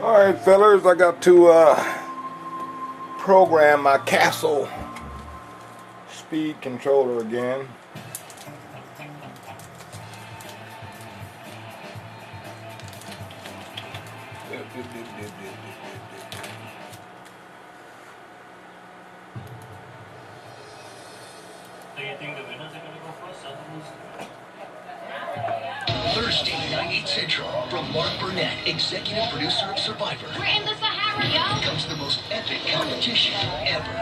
Alright fellas, I got to program my Castle speed controller again. Do you think the winners are going to go first? Thursday, 9/8 Central, from Mark Burnett, executive producer of Survivor. We're in the Sahara, yo! Comes the most epic competition ever.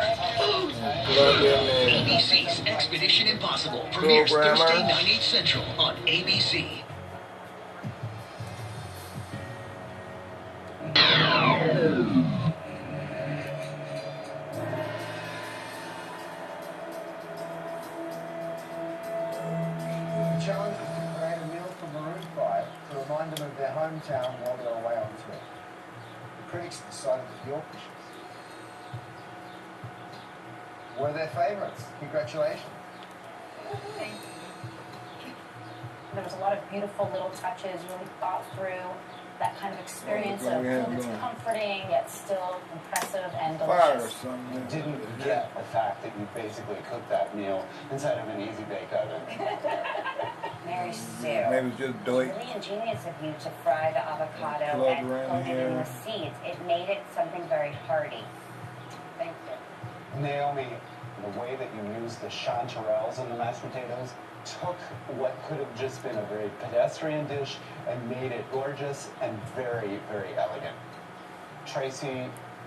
ABC's Expedition Impossible premieres Thursday, 9/8 Central on ABC. The challenge was to create a meal for Maroon 5 to remind them of their hometown while they were away on tour. The critics decided to be auspicious. Were their favourites. Congratulations. There was a lot of beautiful little touches, really thought through. That kind of experience of food that's comforting yet still impressive and delicious. You didn't get the fact that you basically cooked that meal inside of an easy bake oven. Mary Sue. Maybe it's just doughy. Really ingenious of you to fry the avocado Plug and around coat it in here. the seeds. It made it something very hearty. Thank you. Naomi, the way that you used the chanterelles in the mashed potatoes took what could have just been a very pedestrian dish and made it gorgeous and very, very elegant. Tracy,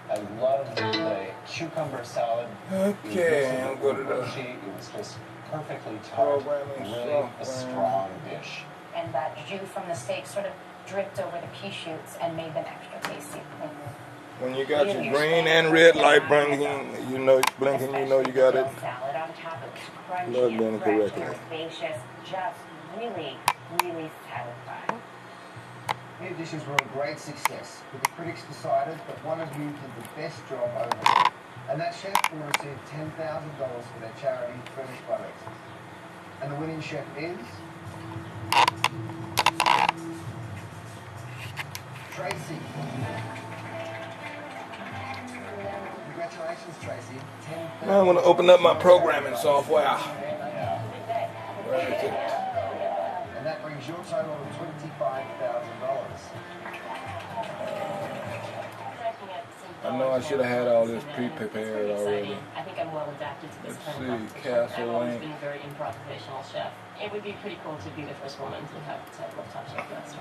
I loved the cucumber salad. Okay, I'm going to the It was just perfectly tart, programming really a software. strong dish. And that jus from the steak sort of dripped over the pea shoots and made them extra tasty. When you got your green and red light blinking, you know you got it. Salad on top, it was crunchy Plugged in and fresh correctly. and herbaceous, just really, really satisfying. Your dishes were a great success, but the critics decided that one of you did the best job overall. And that chef will receive $10,000 for their charity, Furnish Products. And the winning chef is... Tracy. Congratulations, Tracy. Now I'm going to open up my programming software. Yeah. Where is it? And that brings your total to $25,000. I know I should have had all this pre-prepared already. I think I'm well adapted to this Let's kind see, of competition. Castle I've always Link. been a very improvisational chef. It would be pretty cool to be the first woman to have the title of top chef master.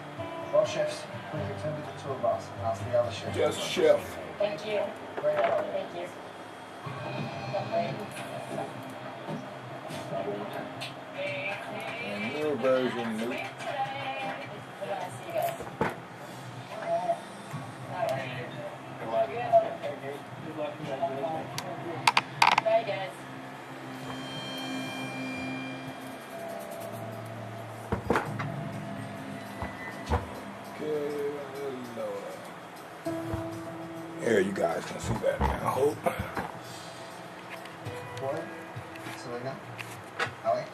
Well, chefs, please return to the tour bus and ask the other chefs. Just chef. Thank you. Great job. Thank you. And your version, Luke. We're gonna see you guys. Bye, guys. Okay, here, you guys can see that now, I hope. Floyd, Selena, Alex,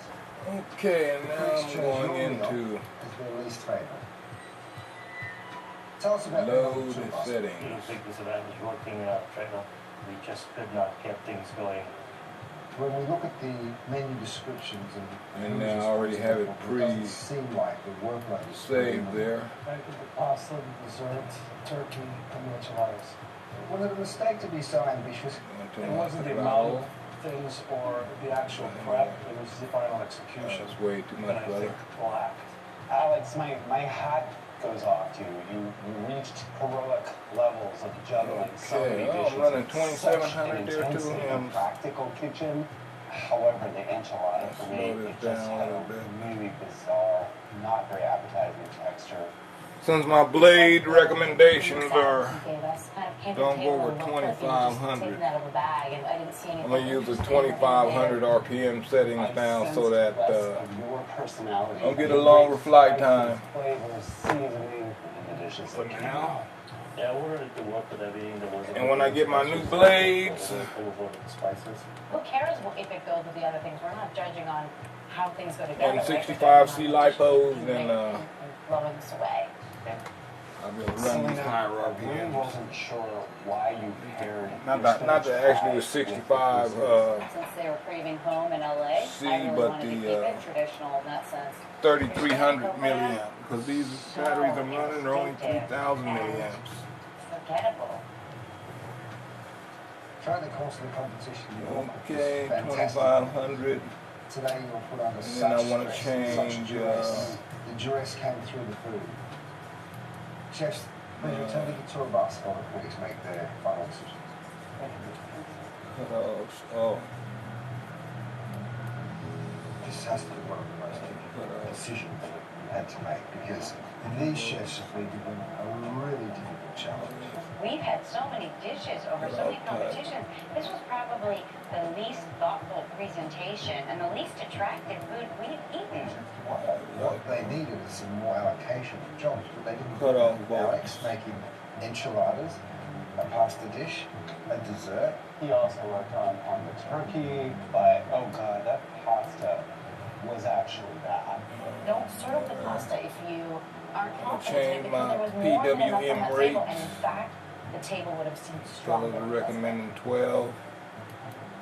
Okay, and now please I'm choose going your meal into as their least favorite. Tell us about the load tour bus. The settings. big disadvantage working in a trailer. We just could not get things going. When we look at the menu descriptions and And who's now I already have it responsible, it doesn't seem like the workload is Saved there. I did the pasta, the dessert, turkey, and the enchiladas. Was it a mistake to be so ambitious? Into It my wasn't the flour. amount of things or the actual prep, it was the final execution That's way too that much I butter. think lacked. Alex, my hat goes off to you. You reached heroic levels of juggling so many Okay, oh, dishes. I'm running in such 2700 an there too, intensely and practical kitchen. However, the enchilada Let's for me, slow this it just down a had little a bit. really bizarre, not very appetizing texture. since my blade recommendations are, Don't don't go over 2,500. I'm gonna use the 2,500 RPM settings now so that your personality. I'll get a longer flight time. Flavors, seasoning, and the dishes. For now. Yeah, we're ready to work with everything that was. And when I get my new blades, Over the spices. Who cares if it goes with the other things? We're not judging on how things go together. and right? 65C lipos, and blowing this away. I I'll be able to run these Selena, higher I really RPMs. wasn't sure why you paired Not your the spinach actually pie the with 65 Since they were craving home in LA, C, I really but wanted to the, keep it traditional in that sense. 3300 milliamp, because these batteries I'm running are only 3000 milliamps. Forgettable. Throughout the course of the competition, your work was Okay, fantastic. 2500. Today you were put under And such then I want to stress, such change. duress. The duress came through the food. Chefs, please return to the tour bus while the critics make their final decisions. Oh, This has to be one of the most difficult decisions that you had to make because these chefs have been given a really difficult challenge. We've had so many dishes over so many competitions. This was probably the least thoughtful presentation and the least attractive food we've eaten. What they needed was some more allocation of jobs, but they didn't. Cut off Alex making enchiladas, a pasta dish, a dessert. He also worked on the turkey, but oh god, that pasta was actually bad. Don't serve the pasta if you aren't confident change because my there was more than enough on PWM that rate. table, and in fact, the table would have seemed fellas stronger. are recommending 12.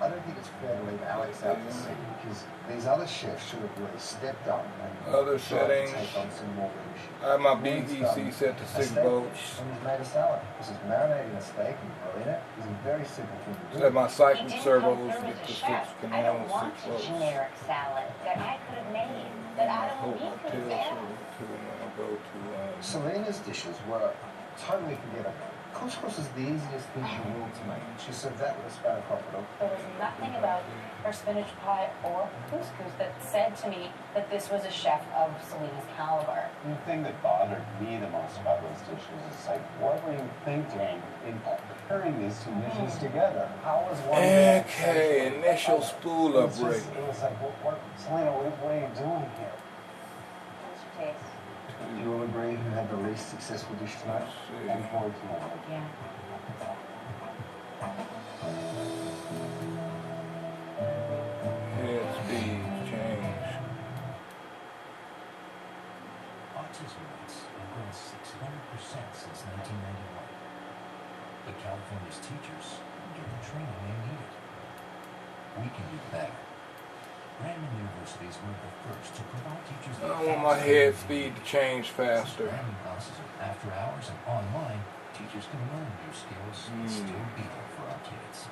I don't think it's fair to leave Alex out to sea because these other chefs should have really stepped up and Other tried to settings. take on some more leadership. I have my He's BEC done set to a 6 steak volts. dish and he's made a salad. This is marinating a steak and grilling it. It's a very simple thing to do. Set my He cycling didn't servos come to through get as to a 6 chef. can I don't handle want 6 a volts. generic salad that I could have made, that Adam Hold Lee my could tail have servo had. to and I'll go to Selena's dishes were totally forgettable. Couscous is the easiest dish in the world to make. She served that with a spanakopita. There was nothing about her spinach pie or couscous that said to me that this was a chef of Selena's caliber. The thing that bothered me the most about those dishes is like, what were you thinking in pairing these two dishes together? How was one? Okay, initial spool It was upgrade. just- It was like, Selena, what are you doing here? What's your taste? Do you all agree who had the least successful dish tonight? Unfortunately. Yeah. Head speed change. Autism rates have grown 600% since 1991. But California's teachers get the training they needed. We can do better. Brandon University is one of the first to provide teachers I want my head speed to change faster. Brandon classes are after hours and online. Teachers can learn new skills and still be there for our kids.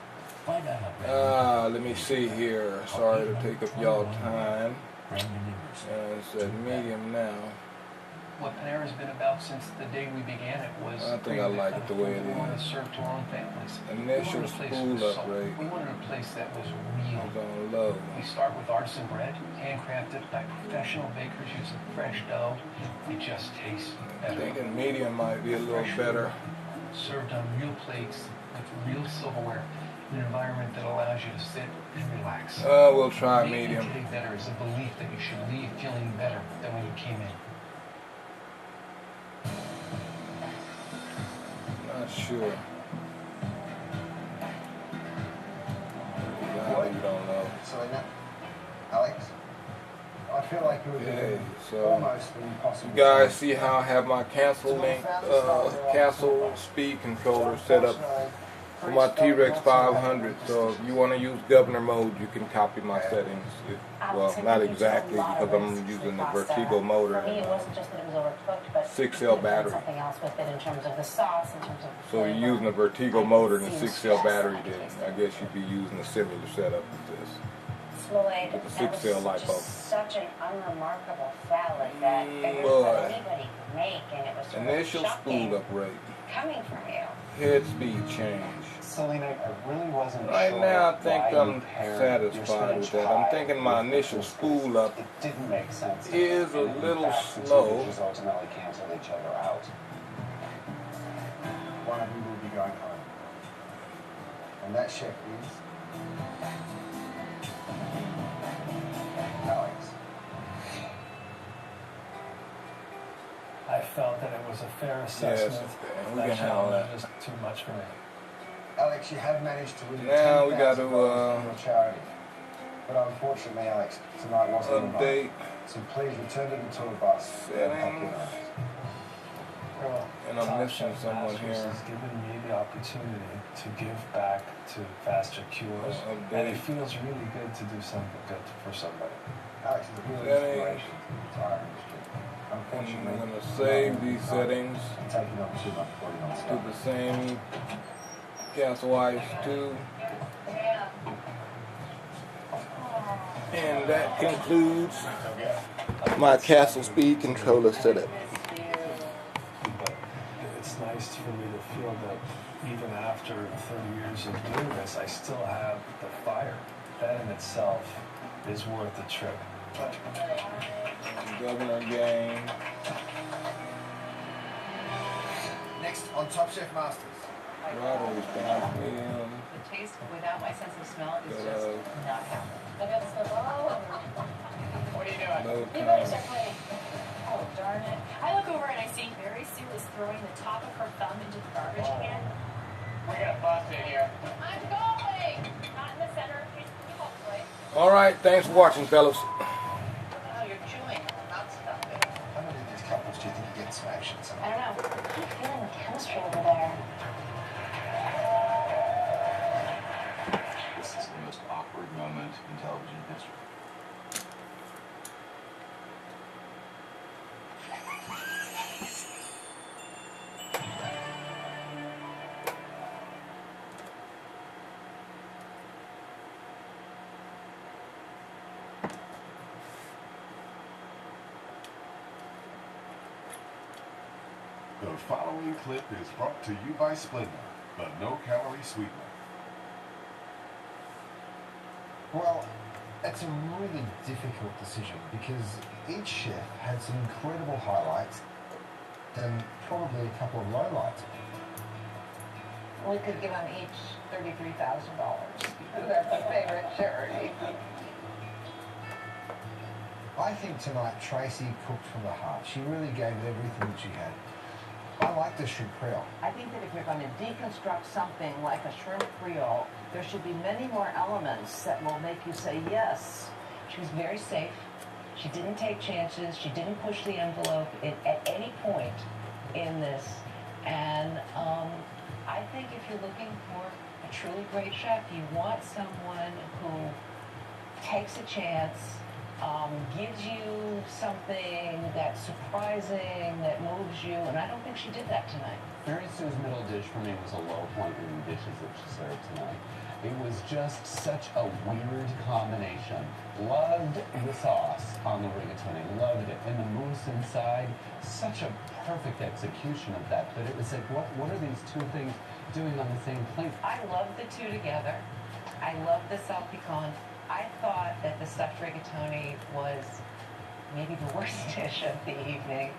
Find out how Brandon Let me see here. Sorry to take up y'all time. Brandon University. It's at medium now. What Panera's been about since the day we began it was I think I like it the way it we wanted to is. serve to our own families. Initial We wanted a place spool with soul. upgrade. We wanted a place that was real. It's on low. We start with artisan bread, handcrafted by professional bakers using fresh dough. It just tastes I'm better. thinking medium might be a little better. Served on real plates with real silverware in an environment that allows you to sit and relax. We'll try Making medium. today better is a belief that you should leave feeling better than when you came in. Not sure. I don't know. Selena, Alex, I feel like you were Okay, doing so almost the impossible. you guys see how I have my cancel link, cancel speed controller set up for my T-Rex 500. So if you want to use governor mode, you can copy my settings. Well, not exactly because I'm using the Vertigo motor. For me, it wasn't just that it was overcooked, but 6-cell battery. something else with it in terms of the sauce, in terms of So you're flavor. using a Vertigo motor and a 6-cell battery. Then I guess you'd be using a similar setup as this. Floyd, With the that was 6-cell lipo. Just such an unremarkable salad that it boy. was that anybody could make, and it was sort Initial of shocking spool upgrade. coming from you. Head speed change. Selena, I really wasn't Right sure now, I think why you I'm paired your satisfied spinach with that. pie I'm thinking my with initial couscous. spool up It didn't make sense. to is me. a And in little fact, the two slow. dishes ultimately cancel each other out. One of you will be going home. And that chef is Alex. I felt that it was a fair assessment. we can handle that. was too much for me. Alex, you have managed to win Now we $10,000 got to, from your charity. But unfortunately, Alex, tonight wasn't the night. Update So please return to the tour bus and pack your settings. knives. Well, And And I'm missing Chef someone Masters here. has given me the opportunity to give back to Faster Cures, and it feels really good to do something good for somebody. Alex is a real Settings. inspiration to the entire industry. And Unfortunately, I'm going to save these settings I'm taking up too much body on to stuff. the same Castle Ice 2. And that concludes my Castle Speed Controller setup. But it's nice for me to feel that even after 30 years of doing this, I still have the fire. That in itself is worth the trip. Governor game. Next on Top Chef Masters. Robbery style film. The taste without my sense of smell is Got just a not happening. I got the stuff all over me. What are you doing? low You better time. start playing. Oh, darn it. I look over and I see Mary Sue is throwing the top of her thumb into the garbage can. We got a bus in here. I'm going. Not in the center. Hopefully. All right, thanks for watching, fellas. Oh, you're chewing, not stuffing. How many of these couples do you think you get some action? I don't know. I'm feeling the chemistry over there. This is the most awkward moment in television history. The following clip is brought to you by Splenda, the no-calorie sweetener. Well, it's a really difficult decision because each chef had some incredible highlights and probably a couple of lowlights. We could give them each $33,000. That's a favorite charity. I think tonight Tracy cooked from the heart. She really gave it everything that she had. I like the shrimp creole. I think that if you're going to deconstruct something like a shrimp creole, there should be many more elements that will make you say yes. She was very safe. She didn't take chances. She didn't push the envelope at any point in this. And I think if you're looking for a truly great chef, you want someone who takes a chance, gives you something that's surprising, that moves you, and I don't think she did that tonight. Mary Sue's middle dish for me was a low point in the dishes that she served tonight. It was just such a weird combination. Loved the sauce on the rigatoni, loved it. And the mousse inside, such a perfect execution of that. But it was like, what are these two things doing on the same plate? I love the two together. I love the salpicon. I thought that the stuffed rigatoni was maybe the worst dish of the evening.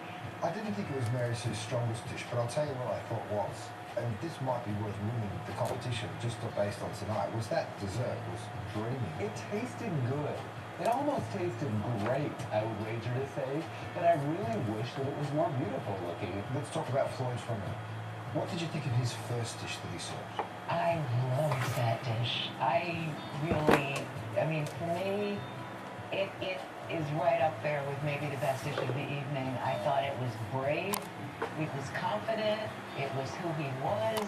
I didn't think it was Mary Sue's strongest dish, but I'll tell you what I thought was, and this might be worth winning the competition just based on tonight, was that dessert was dreamy. It tasted good. It almost tasted great, I would wager to say, but I really wish that it was more beautiful looking. Let's talk about Floyd for a minute. What did you think of his first dish that he served? I loved that dish. I mean, for me, it is right up there with maybe the best dish of the evening. I thought it was brave, it was confident, it was who he was,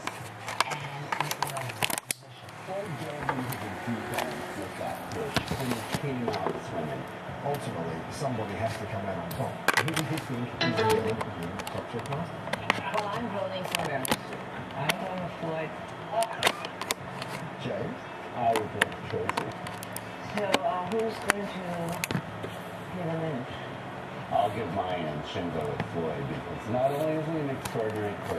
and it was delicious. Floyd dove into the deep end with that dish, and it came out swimming. Ultimately, somebody has to come out on top. Who did you think is going to be Top Chef Master? Well, I'm voting for Mary Sue. I'm going with Floyd. James? I would vote for Tracy. So, who's going to give a minute? I'll give mine and Shingo with Floyd because not only is he an extraordinary cook,